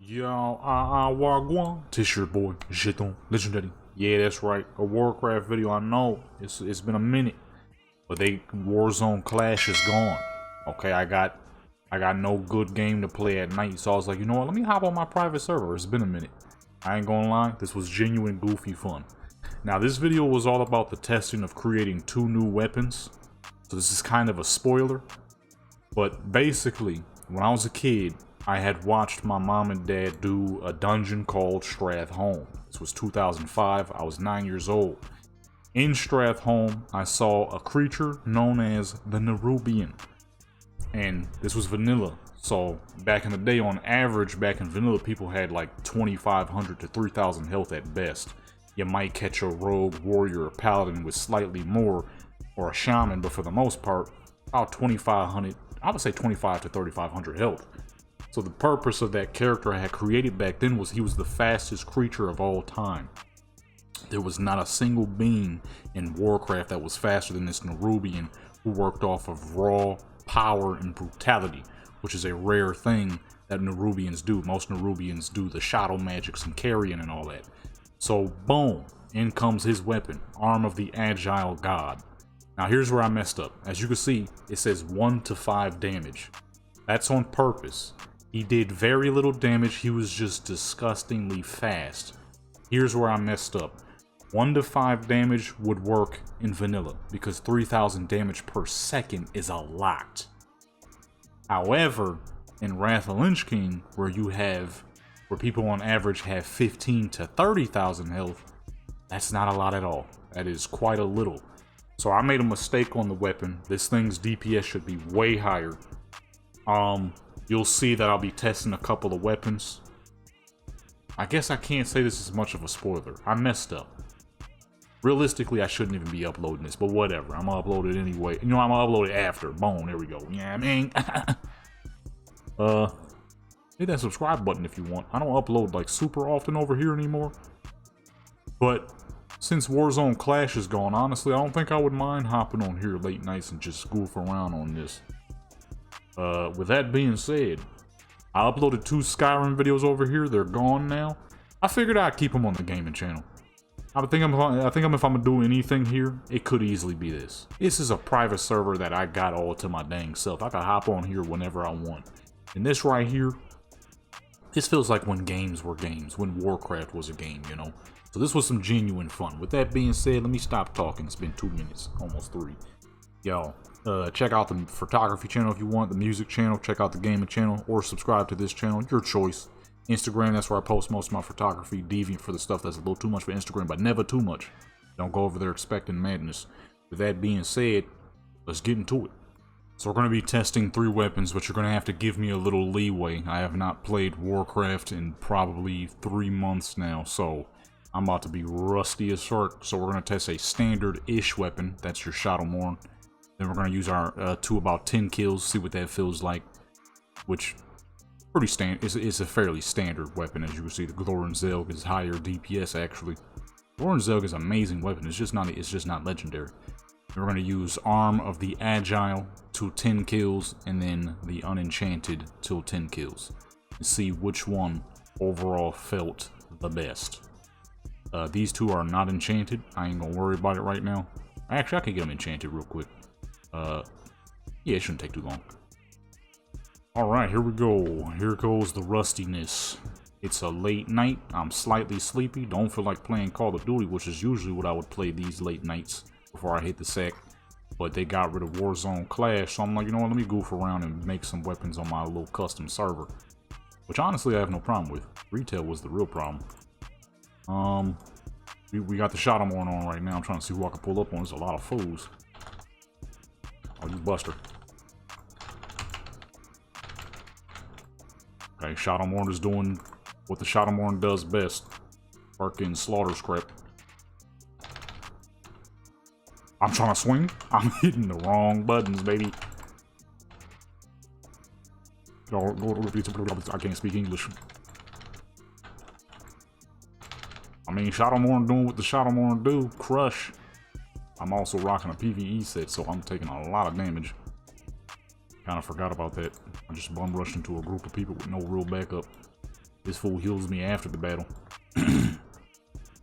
Yo, wagwan. This your boy, Jeton Legendary. Yeah, that's right. A Warcraft video. I know it's been a minute, but Warzone Clash is gone. Okay, I got no good game to play at night, so I was like, you know what? Let me hop on my private server. It's been a minute. I ain't gonna lie, this was genuine goofy fun. Now, this video was all about the testing of creating 2 new weapons. So this is kind of a spoiler, but basically, when I was a kid, I had watched my mom and dad do a dungeon called Stratholme. This was 2005. I was 9 years old. In Stratholme, I saw a creature known as the Nerubian. And this was vanilla. So back in the day, on average, back in vanilla, people had like 2,500 to 3,000 health at best. You might catch a rogue, warrior, or paladin with slightly more, or a shaman, but for the most part, about 2,500, I would say 25 to 3,500 health. So the purpose of that character I had created back then was he was the fastest creature of all time. There was not a single being in Warcraft that was faster than this Nerubian, who worked off of raw power and brutality, which is a rare thing that Nerubians do. Most Nerubians do the shadow magics and carrion and all that. So boom, in comes his weapon, Arm of the Agile God. Now here's where I messed up. As you can see, it says 1 to 5 damage. That's on purpose. He did very little damage, he was just disgustingly fast. Here's where I messed up. 1 to 5 damage would work in vanilla, because 3,000 damage per second is a lot. However, in Wrath of Lich King, where people on average have 15 to 30,000 health, that's not a lot at all. That is quite a little. So I made a mistake on the weapon. This thing's DPS should be way higher. You'll see that I'll be testing a couple of weapons. I guess I can't say this is much of a spoiler. I messed up. Realistically, I shouldn't even be uploading this, but whatever. I'm gonna upload it anyway. You know, I'm gonna upload it after. Boom, there we go. Yeah, I mean, hit that subscribe button if you want. I don't upload like super often over here anymore. But since Warzone Clash is gone, honestly, I don't think I would mind hopping on here late nights and just goof around on this. With that being said, I uploaded 2 Skyrim videos over here. They're gone now. I figured I'd keep them on the gaming channel. I think if I'm gonna do anything here, it could easily be this. This is a private server that I got all to my dang self. I can hop on here whenever I want. And this right here, this feels like when games were games, when Warcraft was a game, you know? So this was some genuine fun. With that being said, let me stop talking. It's been 2 minutes, almost 3. Y'all, check out the photography channel if you want, the music channel, check out the gaming channel, or subscribe to this channel, your choice. Instagram, that's where I post most of my photography, deviant for the stuff that's a little too much for Instagram, but never too much. Don't go over there expecting madness. With that being said, let's get into it. So we're going to be testing 3 weapons, but you're going to have to give me a little leeway. I have not played Warcraft in probably 3 months now, so I'm about to be rusty as fuck. So we're going to test a standard-ish weapon, that's your Shadowmourne. Then we're going to use our 2 about 10 kills, see what that feels like, which pretty standard. It's a fairly standard weapon. As you can see, the Glorin Zelg is higher DPS actually. Glorin Zelg is an amazing weapon. It's just not legendary. We're going to use Arm of the Agile till 10 kills, and then the Unenchanted till 10 kills, and see which one overall felt the best. These 2 are not enchanted. I ain't gonna worry about it right now. Actually, I can get them enchanted real quick. Yeah, it shouldn't take too long. Alright, here we go. Here goes the rustiness. It's a late night. I'm slightly sleepy. Don't feel like playing Call of Duty, which is usually what I would play these late nights before I hit the sack. But they got rid of Warzone Clash, so I'm like, you know what, let me goof around and make some weapons on my little custom server. Which honestly I have no problem with. Retail was the real problem. We got the Shadowmourne on right now. I'm trying to see who I can pull up on. There's a lot of fools. Oh, you Buster. Okay, Shadowmourne is doing what the Shadowmourne does best. Fucking slaughter scrap. I'm trying to swing. I'm hitting the wrong buttons, baby. I can't speak English. I mean, Shadowmourne doing what the Shadowmourne do. Crush. I'm also rocking a PvE set, so I'm taking a lot of damage. Kind of forgot about that. I just bum rushed into a group of people with no real backup. This fool heals me after the battle.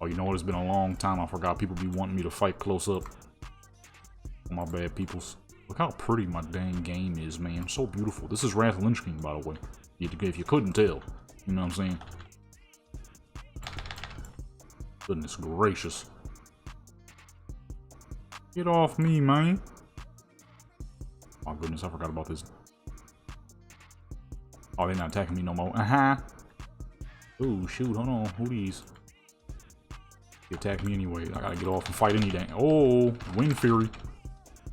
Oh, you know what? It's been a long time. I forgot people be wanting me to fight close up. Oh, my bad, peoples. Look how pretty my dang game is, man. So beautiful. This is Wrath of Lich King, by the way. If you couldn't tell. You know what I'm saying? Goodness gracious. Get off me, man. Oh, goodness. I forgot about this. Oh, they're not attacking me no more. Ooh, shoot. Hold on. Who these? They attack me anyway. I gotta get off and fight any day. Oh, Wind Fury.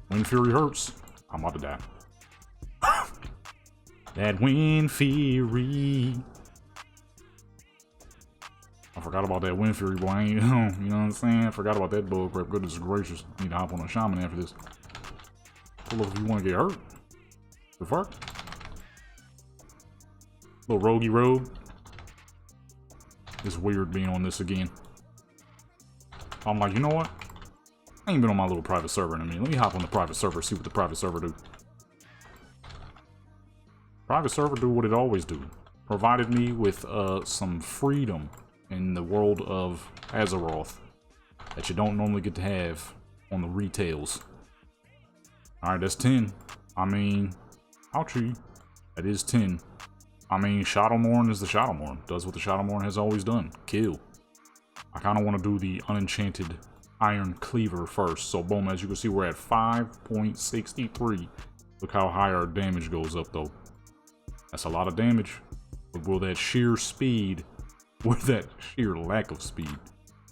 Wind Fury hurts. I'm about to die. That Wind Fury. I forgot about that Wind Fury, boy. I ain't, you know what I'm saying? I forgot about that bug crap. Goodness gracious. Need to hop on a shaman after this. Pull up if you want to get hurt. The fuck? Little roguey rogue. It's weird being on this again. I'm like, you know what? I ain't been on my little private server in a minute. Let me hop on the private server, see what the private server do. Private server do what it always do. Provided me with some freedom in the world of Azeroth that you don't normally get to have on the retails. Alright, that's 10. I mean, ouchie. That is 10. I mean, Shadowmourne is the Shadowmourne. Does what the Shadowmourne has always done. Kill. I kind of want to do the unenchanted Iron Cleaver first. So, boom, as you can see, we're at 5.63. Look how high our damage goes up, though. That's a lot of damage. But will that sheer speed, or that sheer lack of speed,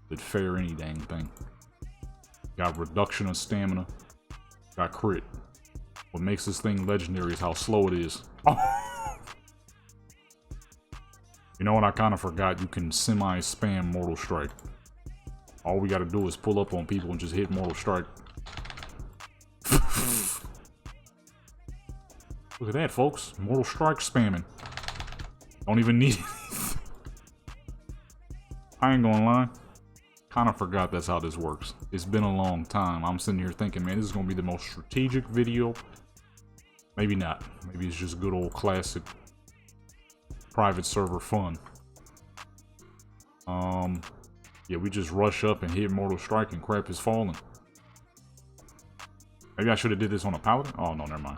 that fare any dang thing? Got reduction of stamina. Got crit. What makes this thing legendary is how slow it is. You know what? I kind of forgot you can semi-spam Mortal Strike. All we got to do is pull up on people and just hit Mortal Strike. Look at that, folks. Mortal Strike spamming. Don't even need it. I ain't gonna lie. Kind of forgot that's how this works. It's been a long time. I'm sitting here thinking, man, this is gonna be the most strategic video. Maybe not. Maybe it's just good old classic private server fun. Yeah, we just rush up and hit Mortal Strike and crap is falling. Maybe I should have did this on a paladin? Oh, no, never mind.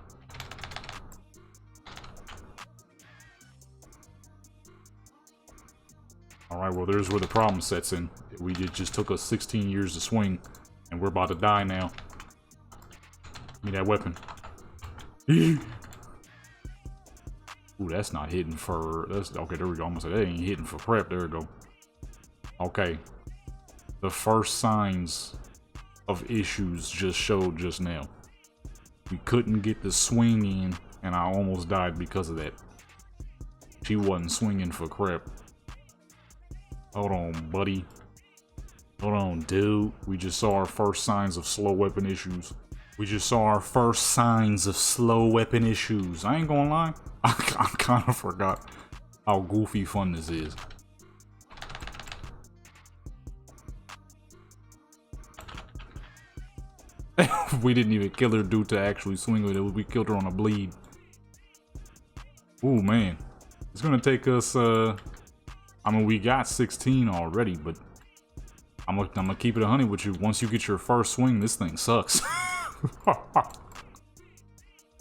Alright, well, there's where the problem sets in. It just took us 16 years to swing, and we're about to die now. Give me that weapon. Ooh, that's not hitting for... That's, okay, there we go. I'm gonna say that ain't hitting for crap. There we go. Okay. The first signs of issues just showed just now. We couldn't get the swing in, and I almost died because of that. She wasn't swinging for crap. Hold on, buddy. Hold on, dude. We just saw our first signs of slow weapon issues. We just saw our first signs of slow weapon issues. I ain't gonna lie. I kind of forgot how goofy fun this is. We didn't even kill her due to actually swing with it. We killed her on a bleed. Ooh, man. It's gonna take us, I mean, we got 16 already, but I'm gonna keep it 100 with you. Once you get your first swing, this thing sucks.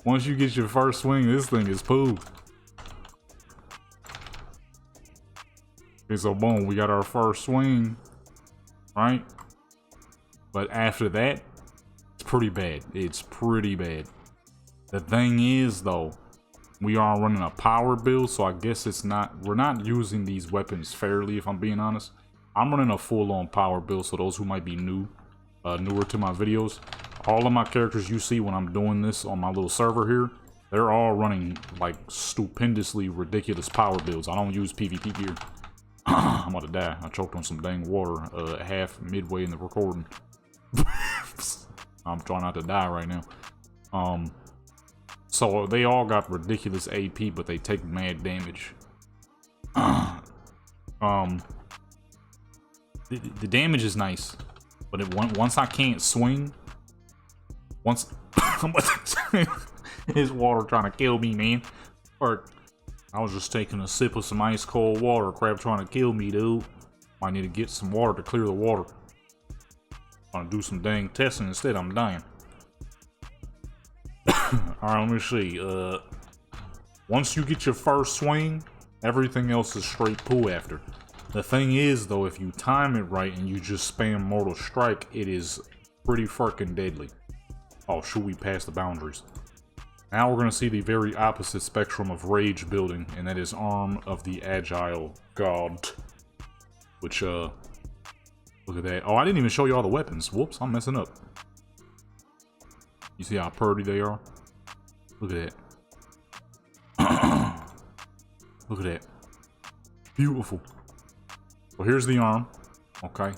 Once you get your first swing, this thing is poo. Okay, so boom, we got our first swing, right? But after that, it's pretty bad. It's pretty bad. The thing is, though, we are running a power build, so I guess it's not, we're not using these weapons fairly, if I'm being honest. I'm running a full-on power build, so those who might be newer to my videos, all of my characters you see when I'm doing this on my little server here, they're all running like stupendously ridiculous power builds. I don't use PvP gear. I'm about to die. I choked on some dang water half midway in the recording. I'm trying not to die right now. So they all got ridiculous AP, but they take mad damage. The damage is nice, but once I can't swing, once his water trying to kill me, man. Or I was just taking a sip of some ice cold water. Crab trying to kill me, dude. Might need to get some water to clear the water. Trying to do some dang testing instead. I'm dying. Alright, let me see. Once you get your first swing, everything else is straight poo after. The thing is, though, if you time it right and you just spam Mortal Strike, it is pretty fucking deadly. Oh, should we pass the boundaries? Now we're going to see the very opposite spectrum of rage building, and that is Arm of the Agile God. Which, look at that. Oh, I didn't even show you all the weapons. Whoops, I'm messing up. You see how pretty they are? Look at that. Look at that. Beautiful. So here's the arm. Okay.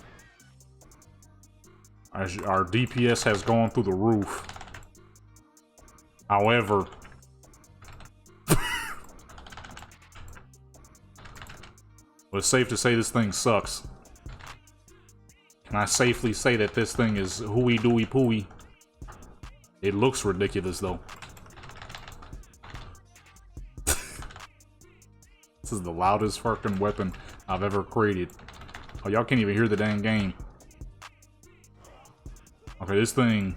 Our DPS has gone through the roof. However, but it's safe to say this thing sucks. Can I safely say that this thing is hooey dooey pooey? It looks ridiculous though. This is the loudest fucking weapon I've ever created. Oh, y'all can't even hear the dang game. Okay, this thing...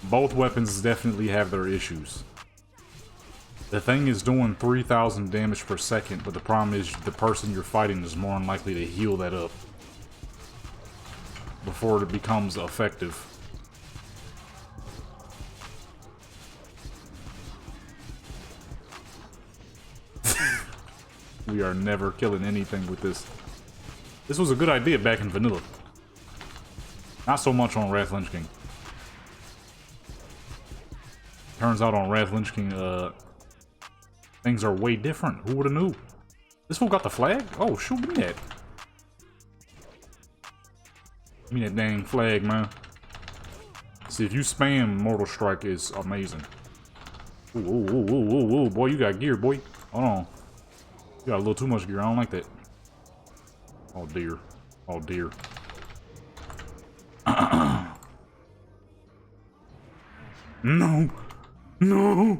Both weapons definitely have their issues. The thing is doing 3,000 damage per second, but the problem is the person you're fighting is more than likely to heal that up before it becomes effective. We are never killing anything with this. This was a good idea back in vanilla. Not so much on Wrath Lich King. Turns out on Wrath Lich King, things are way different. Who would've knew? This fool got the flag? Oh, shoot, give me that. Give me that dang flag, man. See, if you spam Mortal Strike, is amazing. Ooh, ooh, ooh, ooh, ooh, ooh, boy, you got gear, boy. Hold on. You got a little too much gear. I don't like that. Oh, dear. Oh, dear. No! No!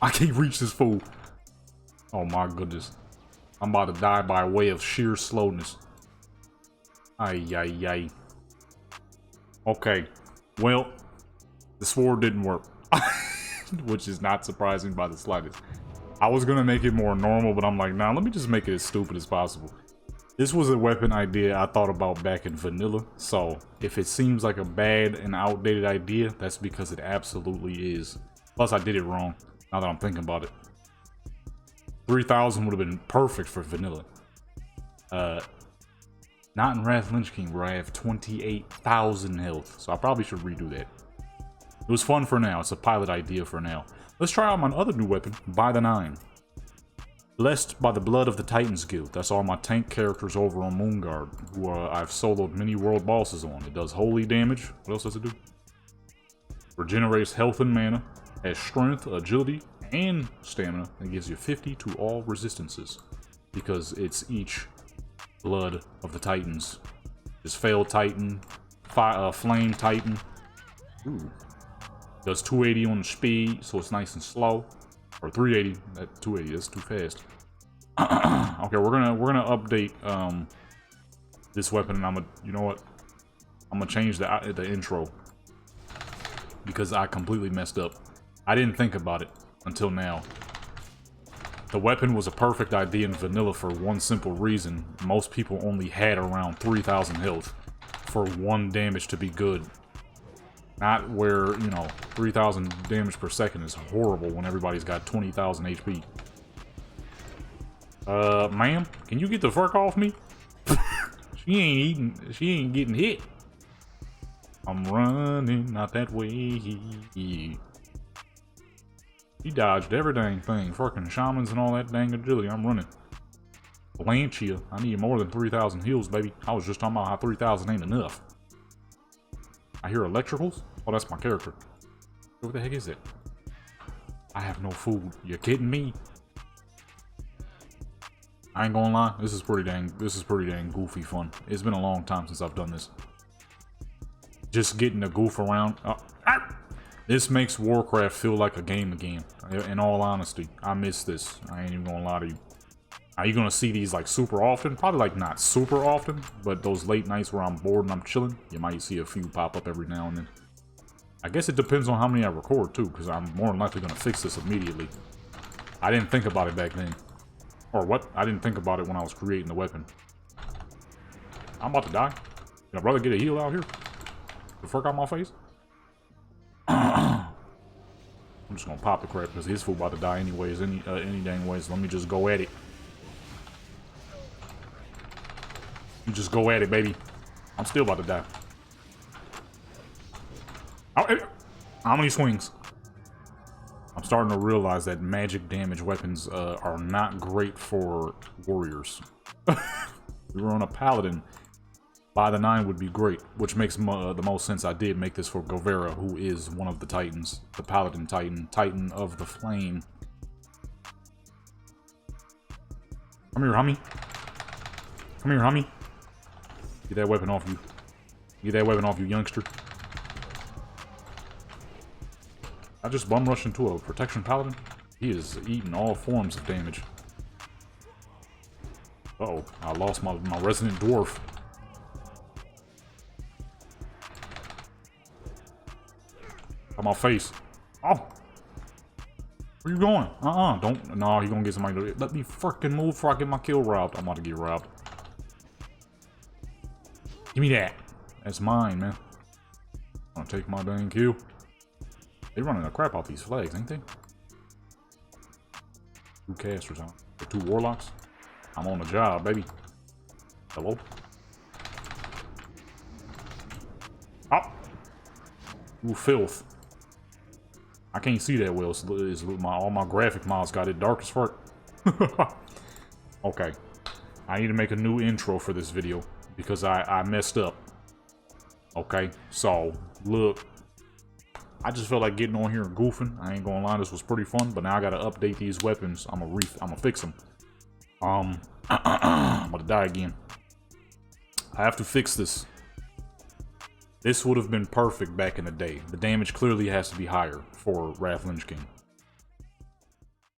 I can't reach this fool. Oh my goodness. I'm about to die by way of sheer slowness. Ay, ay, ay. Okay. Well, the sword didn't work. Which is not surprising by the slightest. I was gonna make it more normal, but I'm like, nah, let me just make it as stupid as possible. This was a weapon idea I thought about back in vanilla, so if it seems like a bad and outdated idea, that's because it absolutely is. Plus, I did it wrong, now that I'm thinking about it. 3,000 would have been perfect for vanilla. Not in Wrath Lich King, where I have 28,000 health, so I probably should redo that. It was fun for now, it's a pilot idea for now. Let's try out my other new weapon, By the Nine. Blessed by the blood of the Titans Guild. That's all my tank characters over on Moonguard, who I've soloed many world bosses on. It does holy damage. What else does it do? Regenerates health and mana, has strength, agility, and stamina, and gives you 50 to all resistances. Because it's each blood of the Titans. Just Fail Titan, Flame Titan. Ooh. Does 280 on the speed, so it's nice and slow. Or 380, at 280, that's too fast. Okay, we're gonna update this weapon, and you know what? I'm gonna change the intro because I completely messed up. I didn't think about it until now. The weapon was a perfect idea in vanilla for one simple reason: most people only had around 3,000 health for 1 damage to be good. Not where, you know, 3,000 damage per second is horrible when everybody's got 20,000 HP. Ma'am, can you get the fuck off me? She ain't getting hit. I'm running, not that way. He dodged every dang thing. Fucking shamans and all that dang agility. I'm running. Lancia, I need more than 3,000 heals, baby. I was just talking about how 3,000 ain't enough. I hear electricals? Oh, that's my character. What the heck is it? I have no food. You kidding me? I ain't gonna lie, this is pretty dang goofy fun. It's been a long time since I've done this. just getting to goof around. This makes Warcraft feel like a game again. In all honesty, I miss this. I ain't even gonna lie to you. Are you gonna see these like super often? Probably like not super often, but those late nights where I'm bored and I'm chilling, you might see a few pop up every now and then. I guess it depends on how many I record too, because I'm more than likely gonna fix this immediately. I didn't think about it back then. Or what? I didn't think about it when I was creating the weapon. I'm about to die. Can a brother get a heal out here? The fuck out my face? I'm just gonna pop the crap because his fool about to die anyways, any dang ways. Let me just go at it. You just go at it, baby. I'm still about to die. How many swings? I'm starting to realize that magic damage weapons are not great for warriors. If we were on a paladin, by the 9 would be great, which makes the most sense. I did make this for Govera, who is one of the titans, the paladin titan, titan of the flame. Come here, homie. Come here, homie. Get that weapon off you. Get that weapon off you, youngster. I just bum rushed into a protection paladin. He is eating all forms of damage. Uh-oh, I lost my resident dwarf. On my face. Oh! Where you going? Don't. No, he gonna get somebody to. Let me freaking move before I get my kill robbed. I'm about to get robbed. Give me that. That's mine, man. I'm gonna take my dang kill. They running the crap out these flags, ain't they? 2 casters on. 2 warlocks. I'm on the job, baby. Hello? Oh! Ooh, filth. I can't see that well. All my graphic mods got it dark as fuck. Okay. I need to make a new intro for this video because I messed up. Okay, so look. I just felt like getting on here and goofing. I ain't gonna lie, this was pretty fun, but now I gotta update these weapons. I'm gonna fix them. I'm about to die again. I have to fix this. This would have been perfect back in the day. The damage clearly has to be higher for Wrath Lich King.